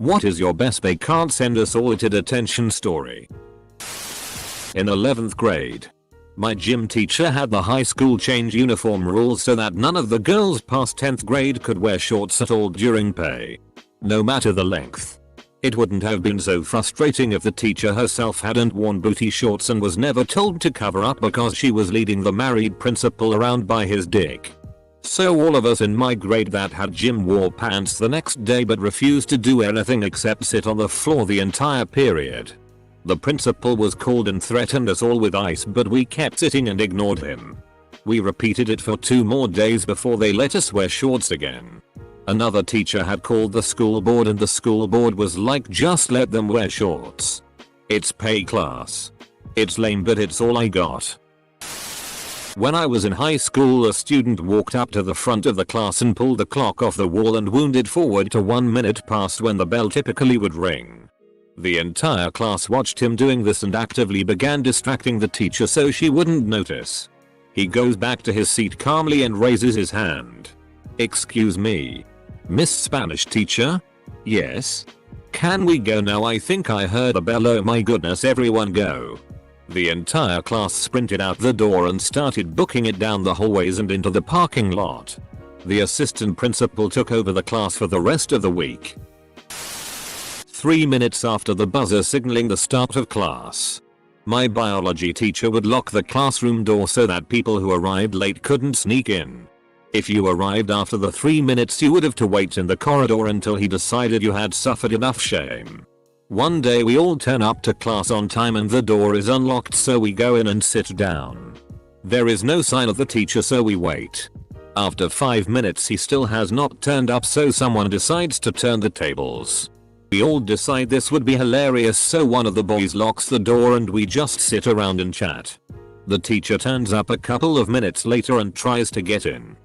What is your best they can't send us all to detention story? In 11th grade, my gym teacher had the high school change uniform rules so that none of the girls past 10th grade could wear shorts at all during PE. No matter the length. It wouldn't have been so frustrating if the teacher herself hadn't worn booty shorts and was never told to cover up because she was leading the married principal around by his dick. So all of us in my grade that had gym wore pants the next day but refused to do anything except sit on the floor the entire period. The principal was called and threatened us all with ice, but we kept sitting and ignored him. We repeated it for 2 more days before they let us wear shorts again. Another teacher had called the school board and the school board was like, just let them wear shorts. It's PE class. It's lame, but it's all I got. When I was in high school, a student walked up to the front of the class and pulled the clock off the wall and wound it forward to 1 minute past when the bell typically would ring. The entire class watched him doing this and actively began distracting the teacher so she wouldn't notice. He goes back to his seat calmly and raises his hand. Excuse me. Miss Spanish teacher? Yes? Can we go now? I think I heard a bell. Oh my goodness, everyone go. The entire class sprinted out the door and started booking it down the hallways and into the parking lot. The assistant principal took over the class for the rest of the week. 3 minutes after the buzzer signaling the start of class, my biology teacher would lock the classroom door so that people who arrived late couldn't sneak in. If you arrived after the 3 minutes, you would have to wait in the corridor until he decided you had suffered enough shame. One day we all turn up to class on time and the door is unlocked, so we go in and sit down. There is no sign of the teacher, so we wait. After 5 minutes he still has not turned up, so someone decides to turn the tables. We all decide this would be hilarious, so one of the boys locks the door and we just sit around and chat. The teacher turns up a couple of minutes later and tries to get in,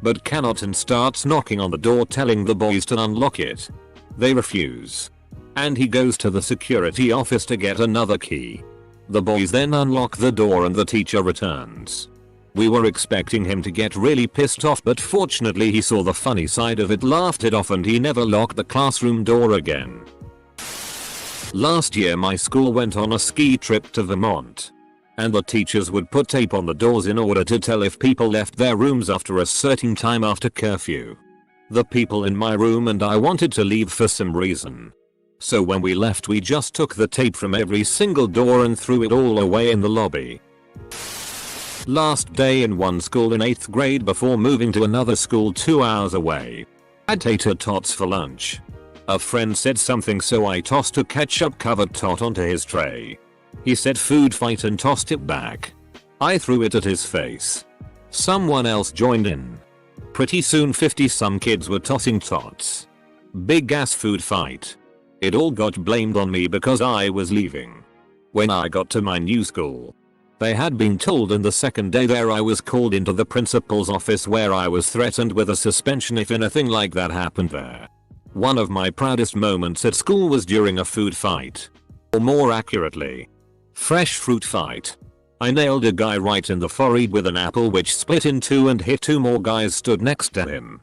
but cannot, and starts knocking on the door telling the boys to unlock it. They refuse. And he goes to the security office to get another key. The boys then unlock the door and the teacher returns. We were expecting him to get really pissed off, but fortunately he saw the funny side of it, laughed it off, and he never locked the classroom door again. Last year my school went on a ski trip to Vermont. And the teachers would put tape on the doors in order to tell if people left their rooms after a certain time after curfew. The people in my room and I wanted to leave for some reason. So when we left, we just took the tape from every single door and threw it all away in the lobby. Last day in one school in 8th grade before moving to another school 2 hours away. I had tater tots for lunch. A friend said something, so I tossed a ketchup covered tot onto his tray. He said food fight and tossed it back. I threw it at his face. Someone else joined in. Pretty soon 50 some kids were tossing tots. Big ass food fight. It all got blamed on me because I was leaving. When I got to my new school, they had been told, and the second day there I was called into the principal's office where I was threatened with a suspension if anything like that happened there. One of my proudest moments at school was during a food fight. Or more accurately, fresh fruit fight. I nailed a guy right in the forehead with an apple which split in 2 and hit 2 more guys stood next to him.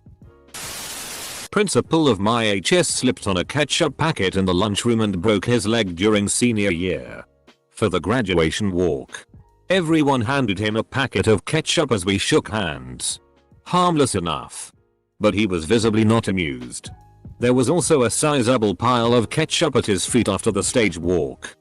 Principal of my HS slipped on a ketchup packet in the lunchroom and broke his leg during senior year. For the graduation walk, everyone handed him a packet of ketchup as we shook hands. Harmless enough. But he was visibly not amused. There was also a sizable pile of ketchup at his feet after the stage walk.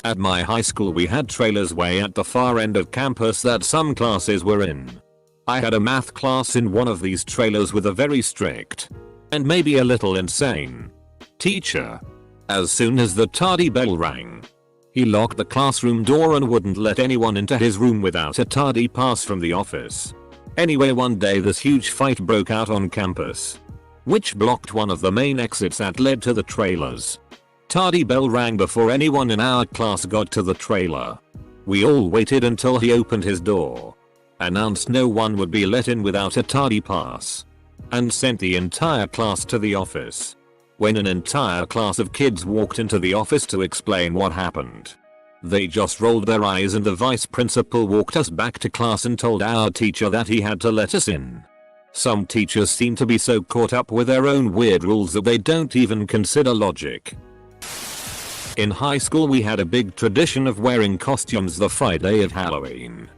At my high school we had trailers way at the far end of campus that some classes were in. I had a math class in one of these trailers with a very strict, and maybe a little insane, teacher. As soon as the tardy bell rang, he locked the classroom door and wouldn't let anyone into his room without a tardy pass from the office. Anyway, one day this huge fight broke out on campus, which blocked one of the main exits that led to the trailers. Tardy bell rang before anyone in our class got to the trailer. We all waited until he opened his door, announced no one would be let in without a tardy pass, and sent the entire class to the office. When an entire class of kids walked into the office to explain what happened, they just rolled their eyes, and the vice principal walked us back to class and told our teacher that he had to let us in. Some teachers seem to be so caught up with their own weird rules that they don't even consider logic. In high school we had a big tradition of wearing costumes the Friday of Halloween.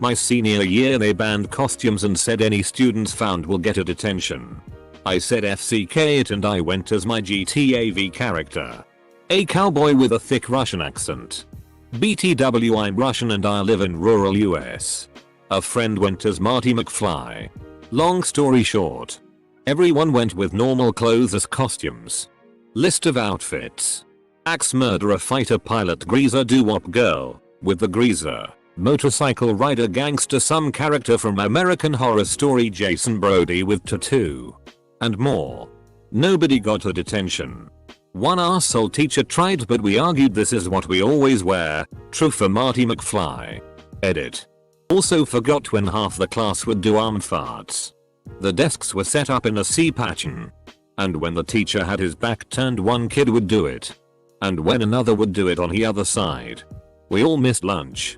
My senior year they banned costumes and said any students found will get a detention. I said FCK it and I went as my GTA character. A cowboy with a thick Russian accent. BTW I'm Russian and I live in rural US. A friend went as Marty McFly. Long story short, everyone went with normal clothes as costumes. List of outfits. Axe murderer fighter pilot greaser doo-wop girl with the greaser. Motorcycle rider gangster some character from American Horror Story Jason Brody with tattoo. And more. Nobody got a detention. One arsehole teacher tried but we argued this is what we always wear. True for Marty McFly. Edit. Also forgot when half the class would do arm farts. The desks were set up in a C pattern. And when the teacher had his back turned one kid would do it. And when another would do it on the other side. We all missed lunch.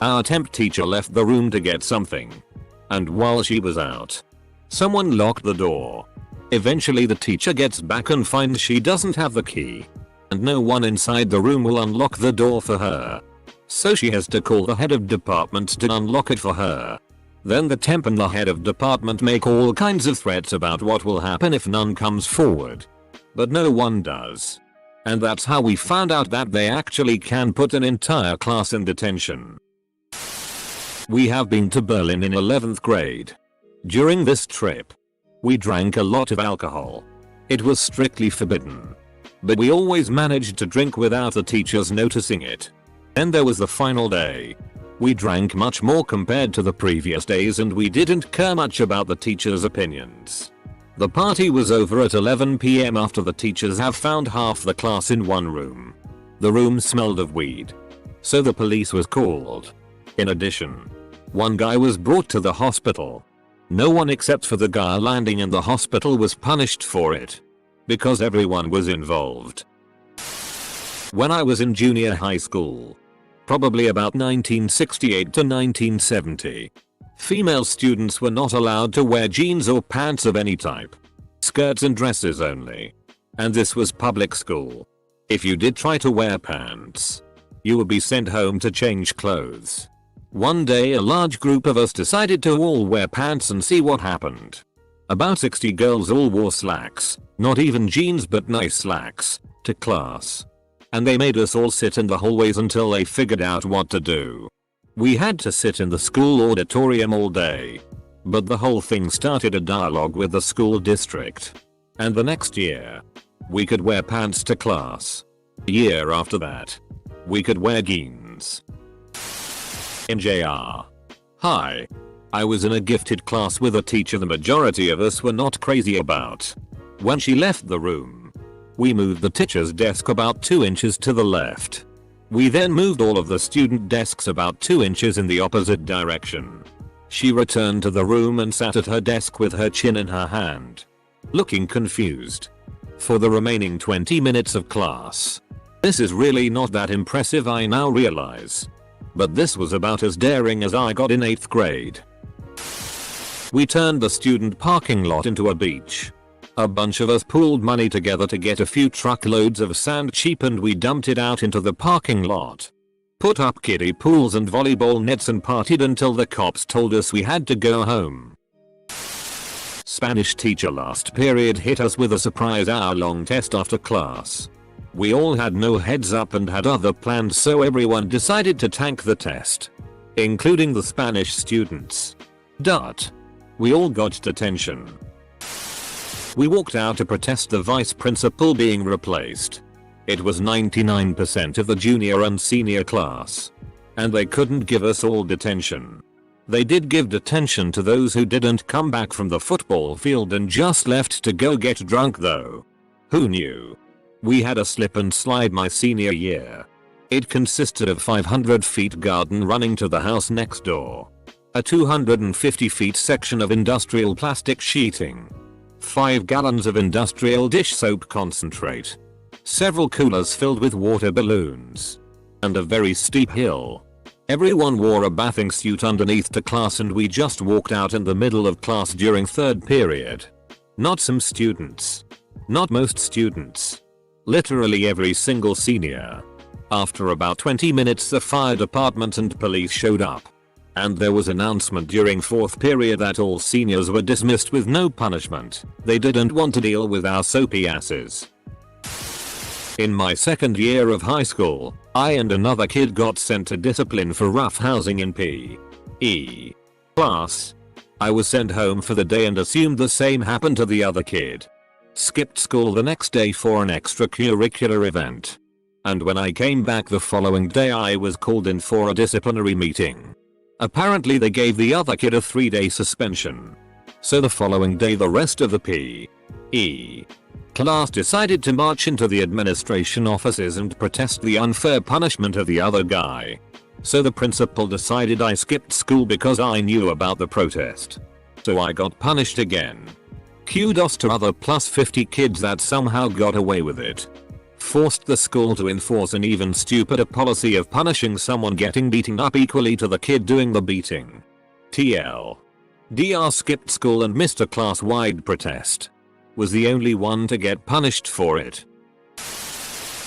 Our temp teacher left the room to get something. And while she was out, someone locked the door. Eventually the teacher gets back and finds she doesn't have the key. And no one inside the room will unlock the door for her. So she has to call the head of department to unlock it for her. Then the temp and the head of department make all kinds of threats about what will happen if none comes forward. But no one does. And that's how we found out that they actually can put an entire class in detention. We have been to Berlin in 11th grade. During this trip, we drank a lot of alcohol. It was strictly forbidden. But we always managed to drink without the teachers noticing it. Then there was the final day. We drank much more compared to the previous days and we didn't care much about the teachers' opinions. The party was over at 11 PM after the teachers have found half the class in one room. The room smelled of weed. So the police was called. In addition, one guy was brought to the hospital. No one except for the guy landing in the hospital was punished for it. Because everyone was involved. When I was in junior high school, probably about 1968 to 1970, female students were not allowed to wear jeans or pants of any type. Skirts and dresses only. And this was public school. If you did try to wear pants, you would be sent home to change clothes. One day a large group of us decided to all wear pants and see what happened. About 60 girls all wore slacks, not even jeans but nice slacks, to class. And they made us all sit in the hallways until they figured out what to do. We had to sit in the school auditorium all day. But the whole thing started a dialogue with the school district. And the next year, we could wear pants to class. A year after that, we could wear jeans. In JR. Hi. I was in a gifted class with a teacher the majority of us were not crazy about. When she left the room, we moved the teacher's desk about 2 inches to the left. We then moved all of the student desks about 2 inches in the opposite direction. She returned to the room and sat at her desk with her chin in her hand, looking confused. For the remaining 20 minutes of class. This is really not that impressive I now realize. But this was about as daring as I got in 8th grade. We turned the student parking lot into a beach. A bunch of us pooled money together to get a few truckloads of sand cheap and we dumped it out into the parking lot. Put up kiddie pools and volleyball nets and partied until the cops told us we had to go home. Spanish teacher last period hit us with a surprise hour-long test after class. We all had no heads up and had other plans so everyone decided to tank the test. Including the Spanish students. We all got detention. We walked out to protest the vice principal being replaced. It was 99% of the junior and senior class. And they couldn't give us all detention. They did give detention to those who didn't come back from the football field and just left to go get drunk though. Who knew? We had a slip and slide my senior year. It consisted of 500 feet garden running to the house next door. A 250 feet section of industrial plastic sheeting. 5 gallons of industrial dish soap concentrate. Several coolers filled with water balloons. And a very steep hill. Everyone wore a bathing suit underneath to class and we just walked out in the middle of class during third period. Not some students. Not most students. Literally every single senior. After about 20 minutes the fire department and police showed up. And there was announcement during fourth period that all seniors were dismissed with no punishment. They didn't want to deal with our soapy asses. In my second year of high school, I and another kid got sent to discipline for roughhousing in PE class. I was sent home for the day and assumed the same happened to the other kid. Skipped school the next day for an extracurricular event. And when I came back the following day I was called in for a disciplinary meeting. Apparently they gave the other kid a 3-day suspension. So the following day the rest of the PE class decided to march into the administration offices and protest the unfair punishment of the other guy. So the principal decided I skipped school because I knew about the protest. So I got punished again. Kudos to other plus 50 kids that somehow got away with it. Forced the school to enforce an even stupider policy of punishing someone getting beaten up equally to the kid doing the beating. TLDR skipped school and missed a class-wide protest. Was the only one to get punished for it.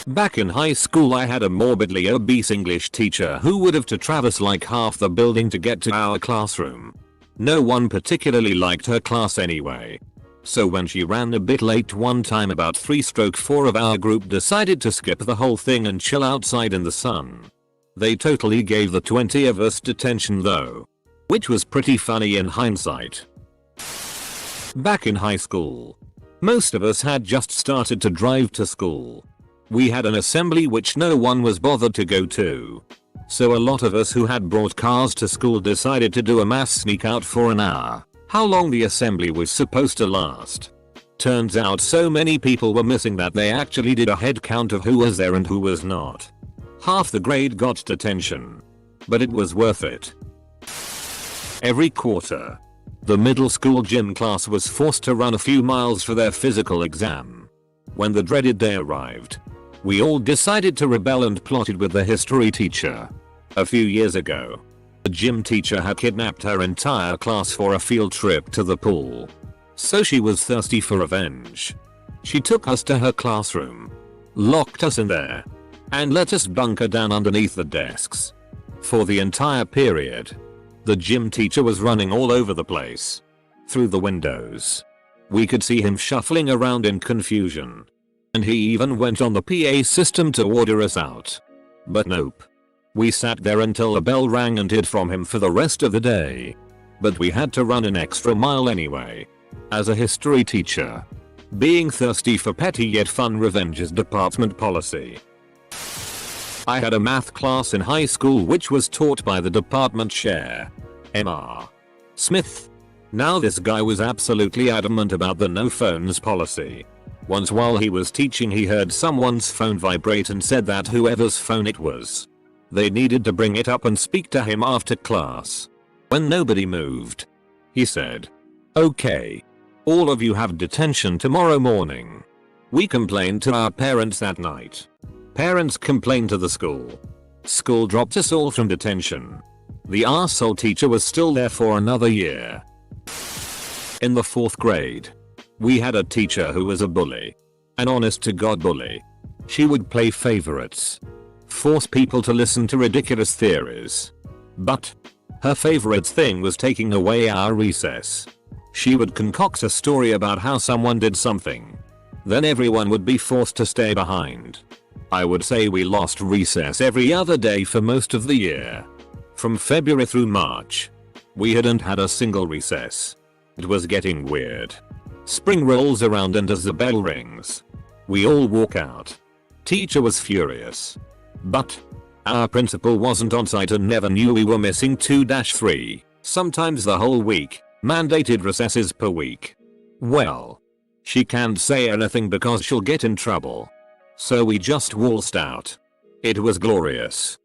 Back in high school I had a morbidly obese English teacher who would have to traverse like half the building to get to our classroom. No one particularly liked her class anyway. So when she ran a bit late one time about 3/4 of our group decided to skip the whole thing and chill outside in the sun. They totally gave the 20 of us detention though. Which was pretty funny in hindsight. Back in high school, most of us had just started to drive to school. We had an assembly which no one was bothered to go to. So a lot of us who had brought cars to school decided to do a mass sneak out for an hour. How long the assembly was supposed to last. Turns out so many people were missing that they actually did a head count of who was there and who was not. Half the grade got detention. But it was worth it. Every quarter, the middle school gym class was forced to run a few miles for their physical exam. When the dreaded day arrived, we all decided to rebel and plotted with the history teacher. A few years ago, the gym teacher had kidnapped her entire class for a field trip to the pool. So she was thirsty for revenge. She took us to her classroom, locked us in there, and let us bunker down underneath the desks. For the entire period, the gym teacher was running all over the place. Through the windows, we could see him shuffling around in confusion. And he even went on the PA system to order us out. But nope. We sat there until the bell rang and hid from him for the rest of the day. But we had to run an extra mile anyway. As a history teacher, being thirsty for petty yet fun revenge is department policy. I had a math class in high school which was taught by the department chair, Mr. Smith. Now this guy was absolutely adamant about the no phones policy. Once while he was teaching he heard someone's phone vibrate and said that whoever's phone it was, they needed to bring it up and speak to him after class. When nobody moved, he said, "Okay. All of you have detention tomorrow morning." We complained to our parents that night. Parents complained to the school. School dropped us all from detention. The arsehole teacher was still there for another year. In the 4th grade, we had a teacher who was a bully. An honest to God bully. She would play favorites. Force people to listen to ridiculous theories. But her favorite thing was taking away our recess. She would concoct a story about how someone did something. Then everyone would be forced to stay behind. I would say we lost recess every other day for most of the year. From February through March, we hadn't had a single recess. It was getting weird. Spring rolls around and as the bell rings, we all walk out. Teacher was furious. But our principal wasn't on site and never knew we were missing 2-3, sometimes the whole week, mandated recesses per week. Well, she can't say anything because she'll get in trouble. So we just waltzed out. It was glorious.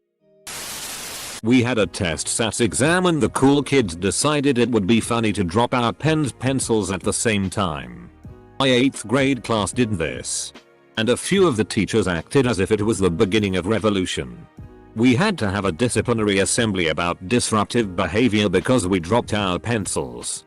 We had a test SATs exam and the cool kids decided it would be funny to drop our pencils at the same time. My 8th grade class did this. And a few of the teachers acted as if it was the beginning of revolution. We had to have a disciplinary assembly about disruptive behavior because we dropped our pencils.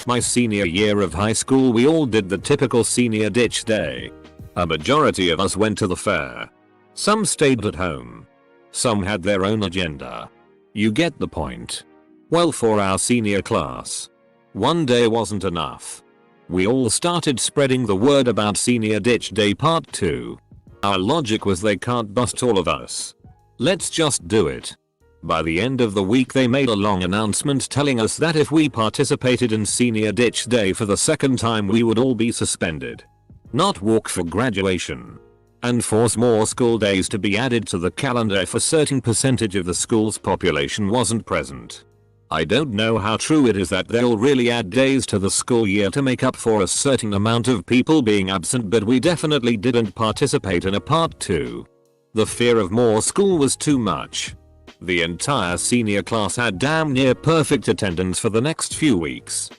My senior year of high school, we all did the typical senior ditch day. A majority of us went to the fair. Some stayed at home. Some had their own agenda. You get the point. Well, for our senior class, one day wasn't enough. We all started spreading the word about Senior Ditch Day Part 2. Our logic was they can't bust all of us. Let's just do it. By the end of the week they made a long announcement telling us that if we participated in Senior Ditch Day for the second time we would all be suspended, not walk for graduation, and force more school days to be added to the calendar if a certain percentage of the school's population wasn't present. I don't know how true it is that they'll really add days to the school year to make up for a certain amount of people being absent, but we definitely didn't participate in a part 2. The fear of more school was too much. The entire senior class had damn near perfect attendance for the next few weeks.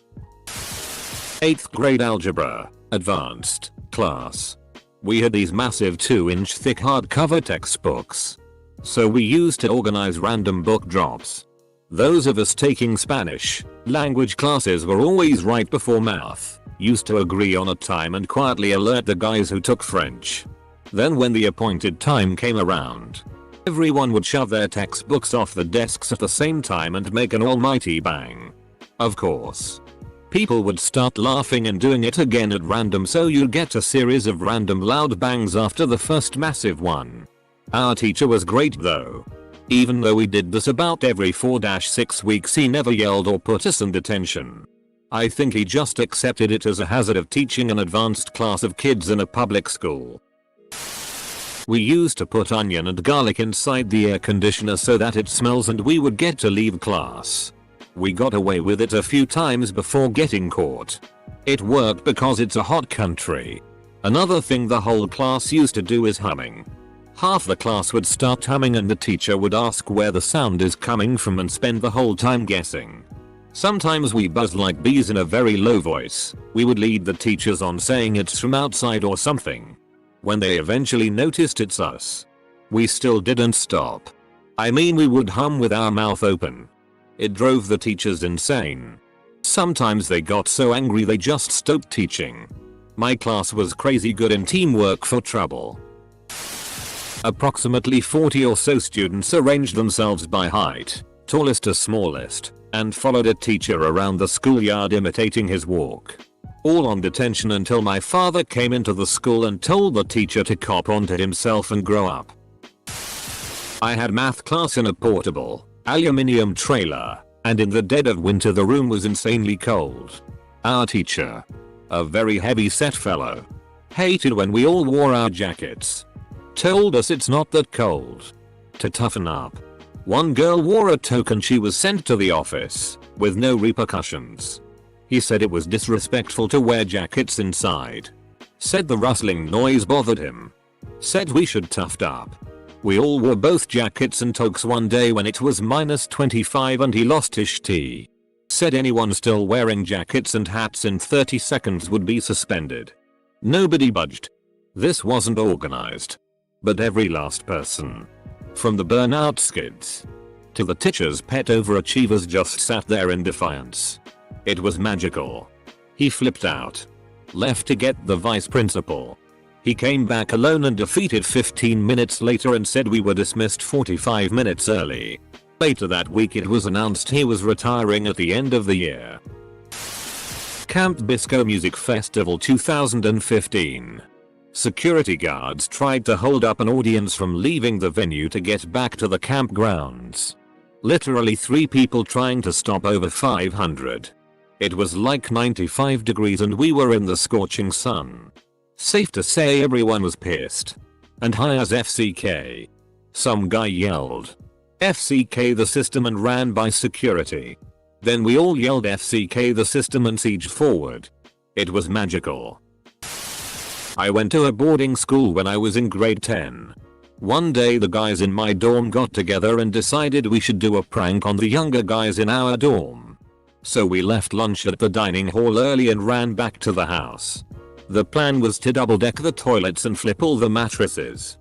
8th grade algebra, advanced, class. We had these massive 2-inch thick hardcover textbooks. So we used to organize random book drops. Those of us taking Spanish language classes were always right before math, used to agree on a time and quietly alert the guys who took French. Then when the appointed time came around, everyone would shove their textbooks off the desks at the same time and make an almighty bang. Of course, people would start laughing and doing it again at random, so you'd get a series of random loud bangs after the first massive one. Our teacher was great though. Even though we did this about every 4-6 weeks, he never yelled or put us in detention. I think he just accepted it as a hazard of teaching an advanced class of kids in a public school. We used to put onion and garlic inside the air conditioner so that it smells and we would get to leave class. We got away with it a few times before getting caught. It worked because it's a hot country. Another thing the whole class used to do is humming. Half the class would start humming and the teacher would ask where the sound is coming from and spend the whole time guessing. Sometimes we buzzed like bees in a very low voice. We would lead the teachers on saying it's from outside or something. When they eventually noticed it's us, we still didn't stop. I mean, we would hum with our mouth open. It drove the teachers insane. Sometimes they got so angry they just stopped teaching. My class was crazy good in teamwork for trouble. Approximately 40 or so students arranged themselves by height, tallest to smallest, and followed a teacher around the schoolyard imitating his walk. All on detention until my father came into the school and told the teacher to cop onto himself and grow up. I had math class in a portable, aluminium trailer, and in the dead of winter the room was insanely cold. Our teacher, a very heavy-set fellow, hated when we all wore our jackets. Told us it's not that cold. To toughen up. One girl wore a toque and she was sent to the office, with no repercussions. He said it was disrespectful to wear jackets inside. Said the rustling noise bothered him. Said we should toughed up. We all wore both jackets and toques one day when it was -25 and he lost his shti. Said anyone still wearing jackets and hats in 30 seconds would be suspended. Nobody budged. This wasn't organized. But every last person, from the burnout skids to the teacher's pet overachievers, just sat there in defiance. It was magical. He flipped out. Left to get the vice principal. He came back alone and defeated 15 minutes later and said we were dismissed 45 minutes early. Later that week it was announced he was retiring at the end of the year. Camp Bisco Music Festival 2015. Security guards tried to hold up an audience from leaving the venue to get back to the campgrounds. Literally 3 people trying to stop over 500. It was like 95 degrees and we were in the scorching sun. Safe to say everyone was pissed. And high as FCK. Some guy yelled, "FCK the system," and ran by security. Then we all yelled "FCK the system" and sieged forward. It was magical. I went to a boarding school when I was in grade 10. One day the guys in my dorm got together and decided we should do a prank on the younger guys in our dorm. So we left lunch at the dining hall early and ran back to the house. The plan was to double deck the toilets and flip all the mattresses.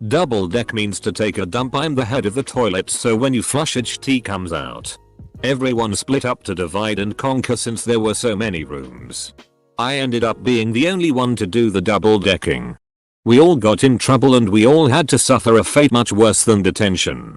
Double deck means to take a dump. I'm the head of the toilet, so when you flush it, tea comes out. Everyone split up to divide and conquer since there were so many rooms. I ended up being the only one to do the double decking. We all got in trouble and we all had to suffer a fate much worse than detention.